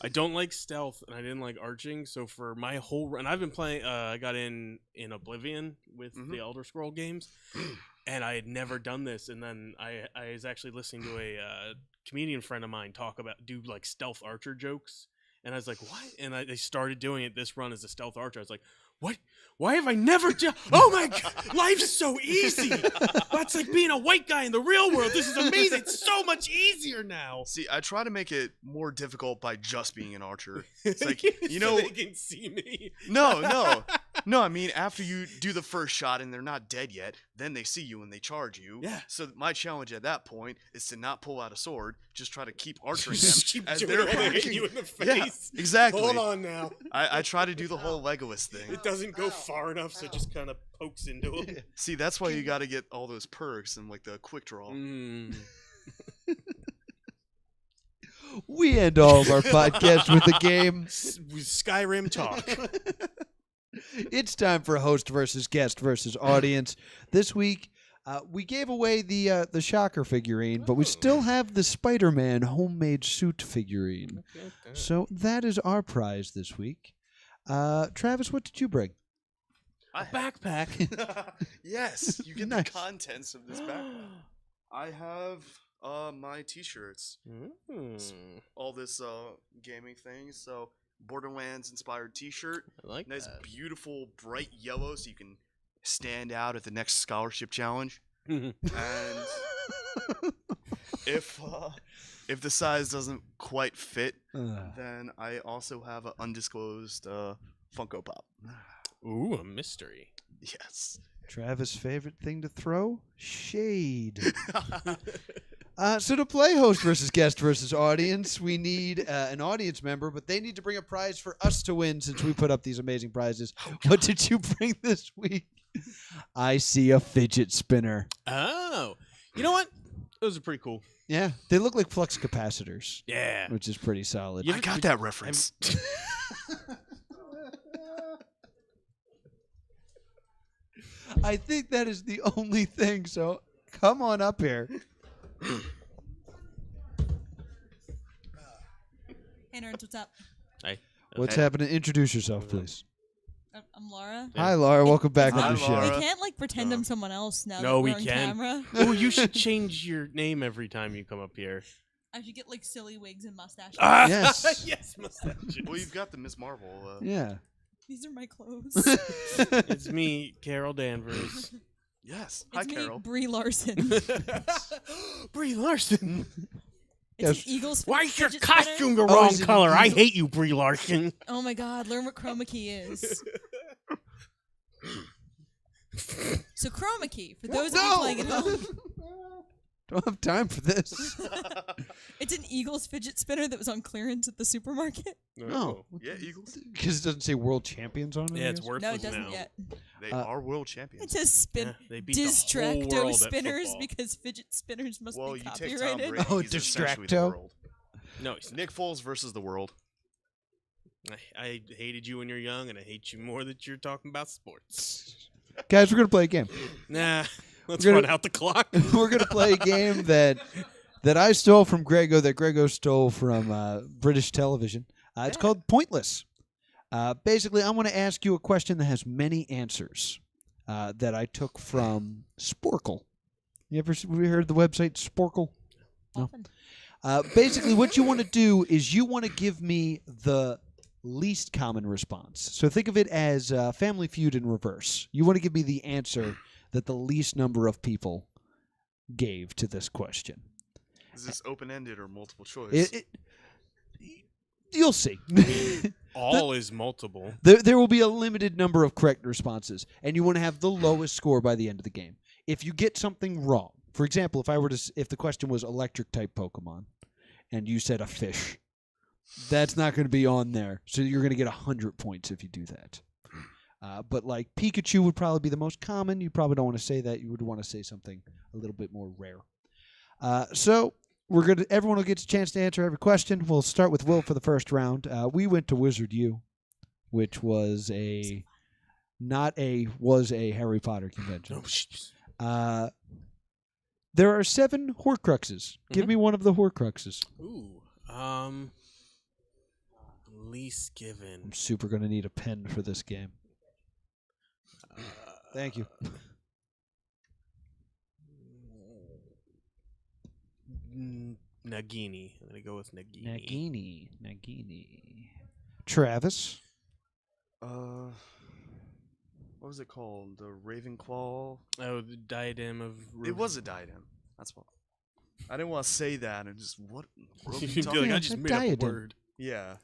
I don't like stealth, and I didn't like arching. So for my whole run, I've been playing. I got in Oblivion with the Elder Scroll games, and I had never done this. And then I was actually listening to a comedian friend of mine do like stealth archer jokes, and I was like, what? And they started doing it this run as a stealth archer. I was like, what? Why have I never done? Oh my God, life's so easy. That's like being a white guy in the real world. This is amazing. It's so much easier now. See, I try to make it more difficult by just being an archer. It's like, so they can see me. No. I mean, after you do the first shot and they're not dead yet, then they see you and they charge you. Yeah. So my challenge at that point is to not pull out a sword, just try to keep archering Just them keep as doing they're it when they hit hacking. you in the Yeah, face. exactly. Hold on now. I try to do the whole Legolas thing. It doesn't go far enough, so it just kind of pokes into him. See, that's why you got to get all those perks and like the quick draw. We end all of our podcasts with a game. With Skyrim talk. It's time for host versus guest versus audience. This week, we gave away the Shocker figurine, but we still have the Spider-Man homemade suit figurine. So that is our prize this week. Travis, what did you bring? A backpack. Yes, you get Nice. the contents of this backpack. I have my t-shirts. All this gaming thing. So Borderlands inspired t-shirt. I like Nice, that. beautiful, bright yellow, so you can stand out at the next scholarship challenge. And if the size doesn't quite fit, then I also have an undisclosed Funko Pop. Ooh, a mystery. Yes. Travis' favorite thing to throw? Shade. So to play host versus guest versus audience, we need an audience member, but they need to bring a prize for us to win since we put up these amazing prizes. What did you bring this week? I see a fidget spinner. Oh. You know what? Those are pretty cool. Yeah, they look like flux capacitors, Yeah. which is pretty solid. I got that reference. I think that is the only thing, so come on up here. Hey nerds, what's up? Hey. What's Hey. happening? Introduce yourself, please. I'm Laura. Yeah. Hi, Laura. Welcome back It's on the not- show. Laura. We can't like pretend I'm someone else now No, that we we're on can. camera. Oh, you should change your name every time you come up here. I should get like silly wigs and mustaches. Yes. Yes, mustaches. Well, you've got the Miss Marvel. Yeah. These are my clothes. It's me, Carol Danvers. Yes. It's Hi, me, Carol. Brie Larson. Brie Larson. It's Yes. an Eagles. Why is your fidget spinner. costume the Oh, wrong is it an color? I eagle? hate you, Brie Larson. Oh my God! Learn what chroma key is. So chroma key, for those of you playing at home, Don't have time for this. it's an Eagles fidget spinner that was on clearance at the supermarket. No. Yeah, Eagles. Because it doesn't say world champions on it. Yeah, I it's guess? worthless No, it doesn't now. yet. They Uh, are world It champions. says spin Yeah, they beat the whole distracto world at spinners football. because fidget spinners must Well, be you take Tom copyrighted. Brady. Oh, he's essentially the Distracto? world. No, he's not. Nick Foles versus the world. I hated you when you're young, and I hate you more that you're talking about sports. Guys, we're going to play a game. Nah, let's We're gonna- run out the clock. We're going to play a game that I stole from Grego, that Grego stole from British television. It's called Pointless. Basically, I want to ask you a question that has many answers that I took from Sporkle. You ever heard the website Sporkle? No. Often. Basically, what you want to do is you want to give me the least common response. So think of it as Family Feud in reverse. You want to give me the answer that the least number of people gave to this question. Is this open-ended or multiple choice? You'll see. All is multiple. There will be a limited number of correct responses, and you want to have the lowest score by the end of the game. If you get something wrong, for example, if the question was electric type Pokemon, and you said a fish, that's not going to be on there. So you're going to get 100 points if you do that. But like Pikachu would probably be the most common. You probably don't want to say that. You would want to say something a little bit more rare. So everyone will get a chance to answer every question. We'll start with Will for the first round. We went to Wizard U, which was a Harry Potter convention. Oh, jeez. There are 7 Horcruxes. Give me one of the Horcruxes. Ooh. Least given. I'm super going to need a pen for this game. Thank you. Nagini. I'm gonna go with Nagini. Nagini. Travis. What was it called? The Ravenclaw? Oh, the diadem of. It was a diadem. That's what. I didn't want to say that and just what? What are we You'd be talking like, I Yeah, just a made up a diadem. word. Yeah.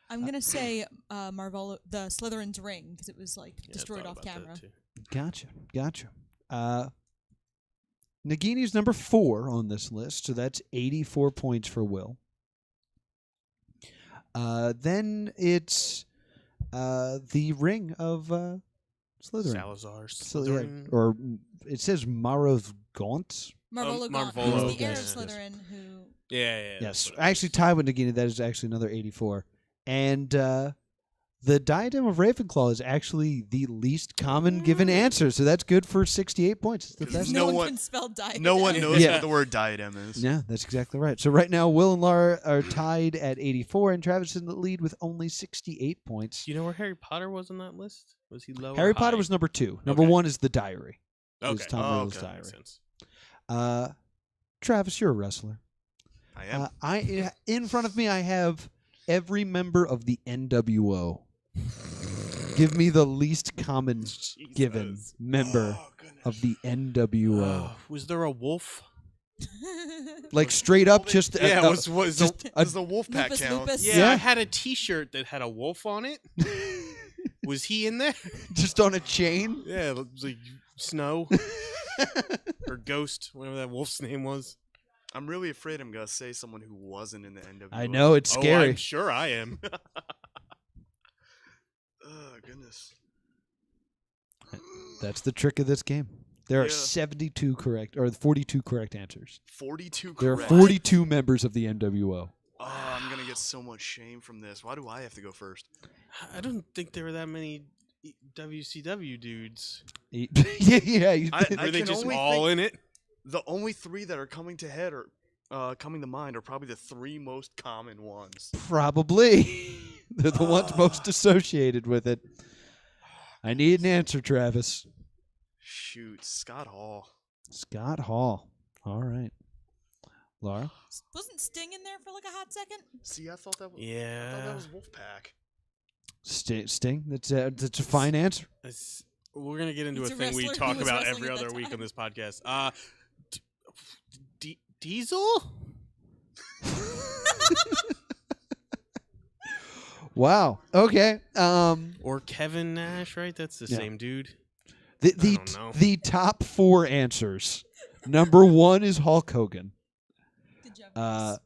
I'm gonna say the Slytherin's ring because it was like Yeah, I destroyed thought off about that, camera. Gotcha. Nagini's number 4 on this list, so that's 84 points for Will. Then it's the ring of Slytherin. Salazar. So, yeah, Slytherin. or it says Marav Gaunt. Marvolo Gaunt, Marvolo who's the heir Gaunt, of yes. Slytherin who. Yeah. Yes, that's what it actually was. tied with Nagini. That is actually another 84. And the diadem of Ravenclaw is actually the least common given answer, so that's good for 68 points. It's the 'Cause best. No No one one- can spell diadem. No one knows Yeah. what the word diadem is. Yeah, that's exactly right. So right now, Will and Laura are tied at 84, and Travis is in the lead with only 68 points. Do you know where Harry Potter was on that list? Was he low? Harry or Potter high? was number 2. Number Okay. 1 is The Diary. Okay. Tom Oh, Riddle's okay. Diary. Makes sense. Travis, you're a wrestler. I am. In front of me, I have every member of the NWO. Give me the least common given Jesus. member of the NWO. Was there a wolf? Like straight up, just Yeah, was just Does the wolf pack Lupus count? Lupus. yeah, Yeah. I had a T-shirt that had a wolf on it. Was he in there? just on a chain. Yeah, it was like Snow or Ghost, whatever that wolf's name was. I'm really afraid I'm gonna say someone who wasn't in the NWO. I know it's Oh, scary. I'm sure I am. Oh goodness. That's the trick of this game. There are Yeah. 72 correct or 42 correct answers. 42 There are correct. 42 members of the NWO. Oh, I'm gonna get so much shame from this. Why do I have to go first? I don't think there were that many WCW dudes. yeah. Were they can just only all think- in it? The only 3 that are coming to head or coming to mind are probably the 3 most common ones. Probably. They're the ones most associated with it. I need an answer, Travis. Shoot, Scott Hall. Scott Hall. All right. Laura? Wasn't Sting in there for like a hot second? See, I thought that was Yeah. Wolfpack. Sting? That's a fine answer. We're gonna get into It's a a thing we wrestler who talk was about wrestling every at other that week time. on this podcast. Diesel? Wow. Okay. Or Kevin Nash, right? That's the Yeah. same dude. The I don't know. the top 4 answers. Number 1 is Hulk Hogan. Good job.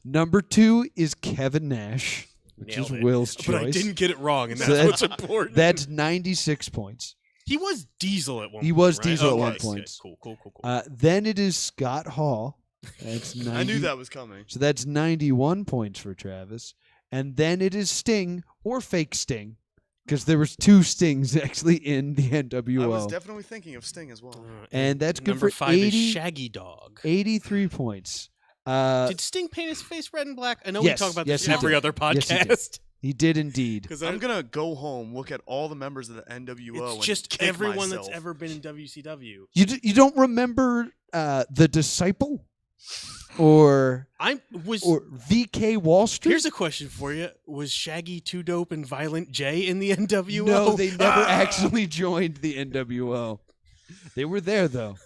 Number 2 is Kevin Nash, which Nailed is it. Will's choice. But I didn't get it wrong, and So that's what's important. That's 96 points. He was Diesel at one point. He was right? Diesel at Okay, one good. point. Cool. Then it is Scott Hall. That's 90, I knew that was coming. So that's 91 points for Travis. And then it is Sting or fake Sting, because there was 2 Stings actually in the NWO. I was definitely thinking of Sting as well. And that's good Number for 5 is 80 Shaggy Dog. 83 points. Did Sting paint his face red and black? I know Yes, we talk about yes, this he every did. other Yes, he did. podcast. He did indeed. Because I'm gonna go home, look at all the members of the NWO, it's and just kick everyone myself. that's ever been in WCW. You don't remember the Disciple or VK Wall Street? Here's a question for you: was Shaggy Too Dope and Violent J in the NWO? No, they never actually joined the NWO. They were there though.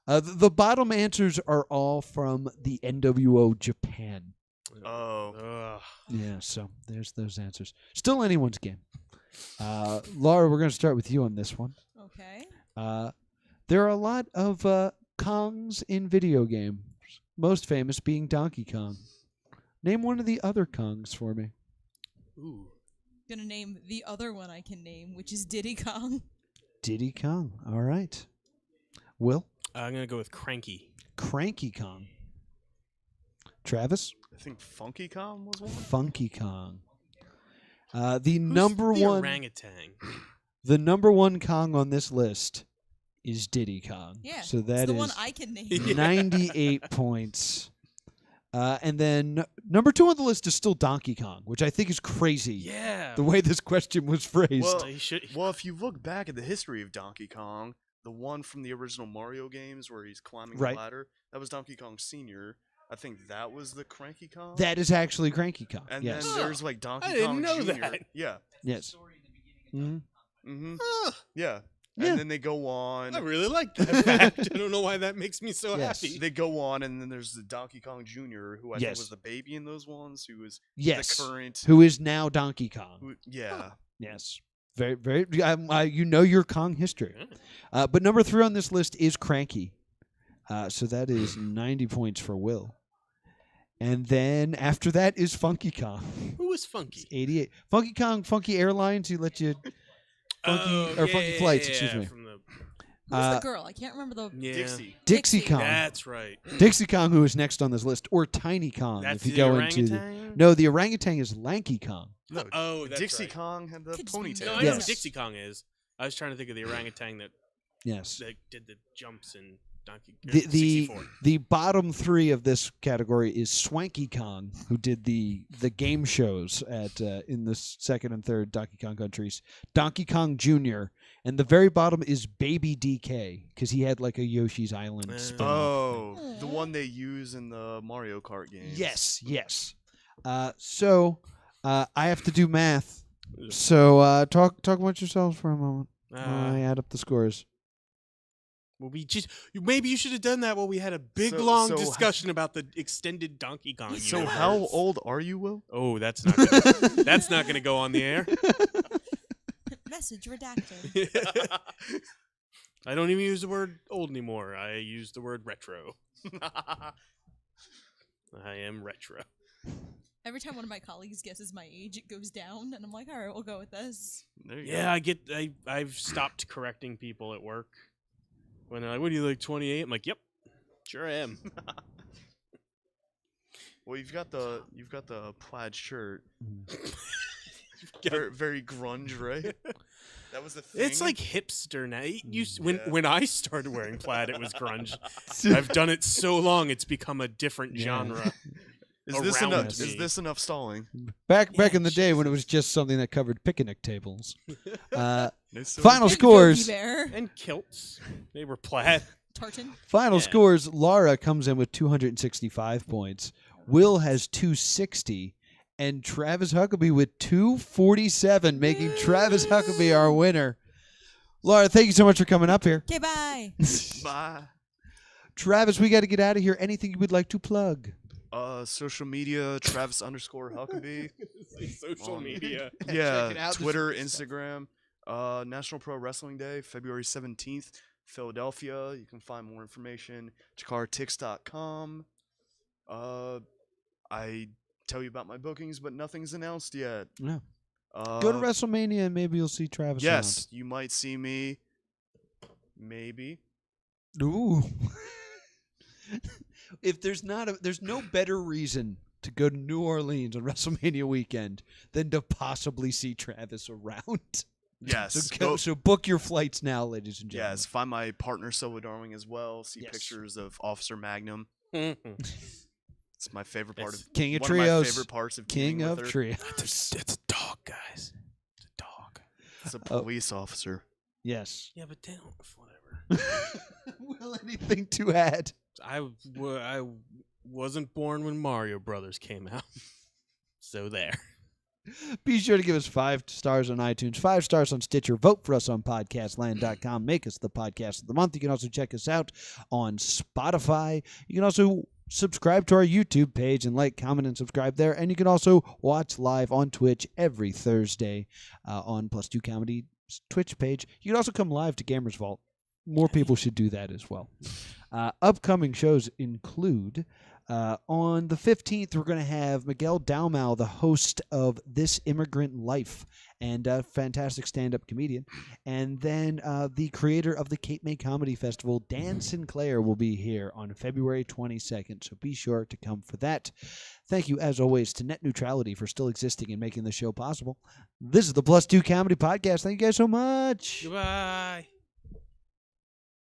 The bottom answers are all from the NWO Japan. Oh. Ugh. Yeah, so there's those answers. Still anyone's game. Laura, we're going to start with you on this one. Okay. There are a lot of Kongs in video games, most famous being Donkey Kong. Name one of the other Kongs for me. Ooh. Gonna name the other one I can name, which is Diddy Kong. Diddy Kong. All right. Will? I'm gonna go with Cranky. Cranky Kong. Travis? I think Funky Kong was one. Funky Kong. The Who's number the one orangutan. The number one Kong on this list is Diddy Kong. Yeah. So it's that the is one I can name. Yeah. 98 points. And then number 2 on the list is still Donkey Kong, which I think is crazy. Yeah. The way this question was phrased. Well, He should- Well, if you look back at the history of Donkey Kong, the one from the original Mario games where he's climbing Right. the ladder, that was Donkey Kong Sr. I think that was the Cranky Kong. that is actually Cranky Kong. and yes. then there's like Donkey I didn't Kong know Jr. that. Yeah. Yes. Mhm. Mm-hmm. Huh. Yeah. Yeah. And then they go on. I really like that fact. I don't know why that makes me so Yes. happy. They go on, and then there's the Donkey Kong Jr., who I Yes. think was the baby in those ones, who was Yes. the current. Who is now Donkey Kong. Yeah. Yes. Very, very. You know your Kong history. But number 3 on this list is Cranky. So that is 90 points for Will. And then after that is Funky Kong. Who was Funky? 88. Funky Kong, Funky Airlines, who let you Funky Flights, excuse me. From the, Who's the girl? I can't remember the. yeah. Dixie. Dixie Kong. That's right. Dixie Kong, who is next on this list, or Tiny Kong, That's if you the go into the. orangutan? No, the orangutan is Lanky Kong. No, Oh, that's Dixie right. Kong had the Could just be ponytail. No, I know Yes. what Dixie Kong is. I was trying to think of the orangutan that Yes. did the jumps in Donkey The 64. the bottom 3 of this category is Swanky Kong, who did the game shows at in the second and third Donkey Kong countries. Donkey Kong Jr. And the very bottom is Baby DK, because he had like a Yoshi's Island spin. Oh, the Aw. one they use in the Mario Kart games. Yes, yes. So I have to do math. So talk amongst yourselves for a moment while I add up the scores. Well, maybe you should have done that while we had a big long So- discussion about the extended Donkey Kong. So universe. how old are you, Will? Oh, that's not gonna, that's not going to go on the air. Message redacted. I don't even use the word old anymore. I use the word retro. I am retro. Every time one of my colleagues guesses my age, it goes down, and I'm like, all right, we'll go with this. There you Yeah, I've stopped correcting people at work. When they're like, "What are you, like 28?" I'm like, "Yep, sure I am." Well, you've got the plaid shirt. got- very, very grunge, right? That was the thing. It's like hipster now. It used Yeah. when I started wearing plaid, it was grunge. I've done it so long, it's become a different Yeah. genre. Is this around enough? me. Is this enough stalling? Back Yeah, in the day when it was Jesus. just something that covered picnic tables. Nice to- Final Yogi scores. Bear. And kilts. They were plaid. Tartan. Final Yeah. scores. Laura comes in with 265 points. Will has 260. And Travis Huckabee with 247, making Travis Huckabee our winner. Laura, thank you so much for coming up here. Okay, bye. Bye. Travis, we got to get out of here. Anything you would like to plug? Social media, Travis _Huckabee. Social Um, media. Yeah, Check it out. Twitter, Instagram. National Pro Wrestling Day, February 17th, Philadelphia. You can find more information. ChikaraTix.com. I tell you about my bookings, but nothing's announced yet. No. Go to WrestleMania and maybe you'll see Travis. Yes, you might see me. Maybe. around. Ooh. If there's no better reason to go to New Orleans on WrestleMania weekend than to possibly see Travis around. Yes. So book your flights now, ladies and gentlemen. Yes, find my partner Silva Darwing as well. See Yes. pictures of Officer Magnum. It's my favorite part of King of one Trios. of my favorite parts of King dealing of with her. Trios. It's a dog, guys. It's a dog. It's a police officer. Yes. Yeah, but they don't. Whatever. Will, anything to add? I wasn't born when Mario Brothers came out. So there. Be sure to give us 5 stars on iTunes, 5 stars on Stitcher. Vote for us on podcastland.com. Make us the podcast of the month. You can also check us out on Spotify. You can also subscribe to our YouTube page and like, comment, and subscribe there. And you can also watch live on Twitch every Thursday on Plus 2 Comedy Twitch page. You can also come live to Gamers Vault. More people should do that as well. Upcoming shows include on the 15th, we're going to have Miguel Dalmau, the host of This Immigrant Life and a fantastic stand-up comedian. And then the creator of the Cape May Comedy Festival, Dan Sinclair, will be here on February 22nd. So be sure to come for that. Thank you, as always, to Net Neutrality for still existing and making the show possible. This is the Plus 2 Comedy Podcast. Thank you guys so much. Goodbye.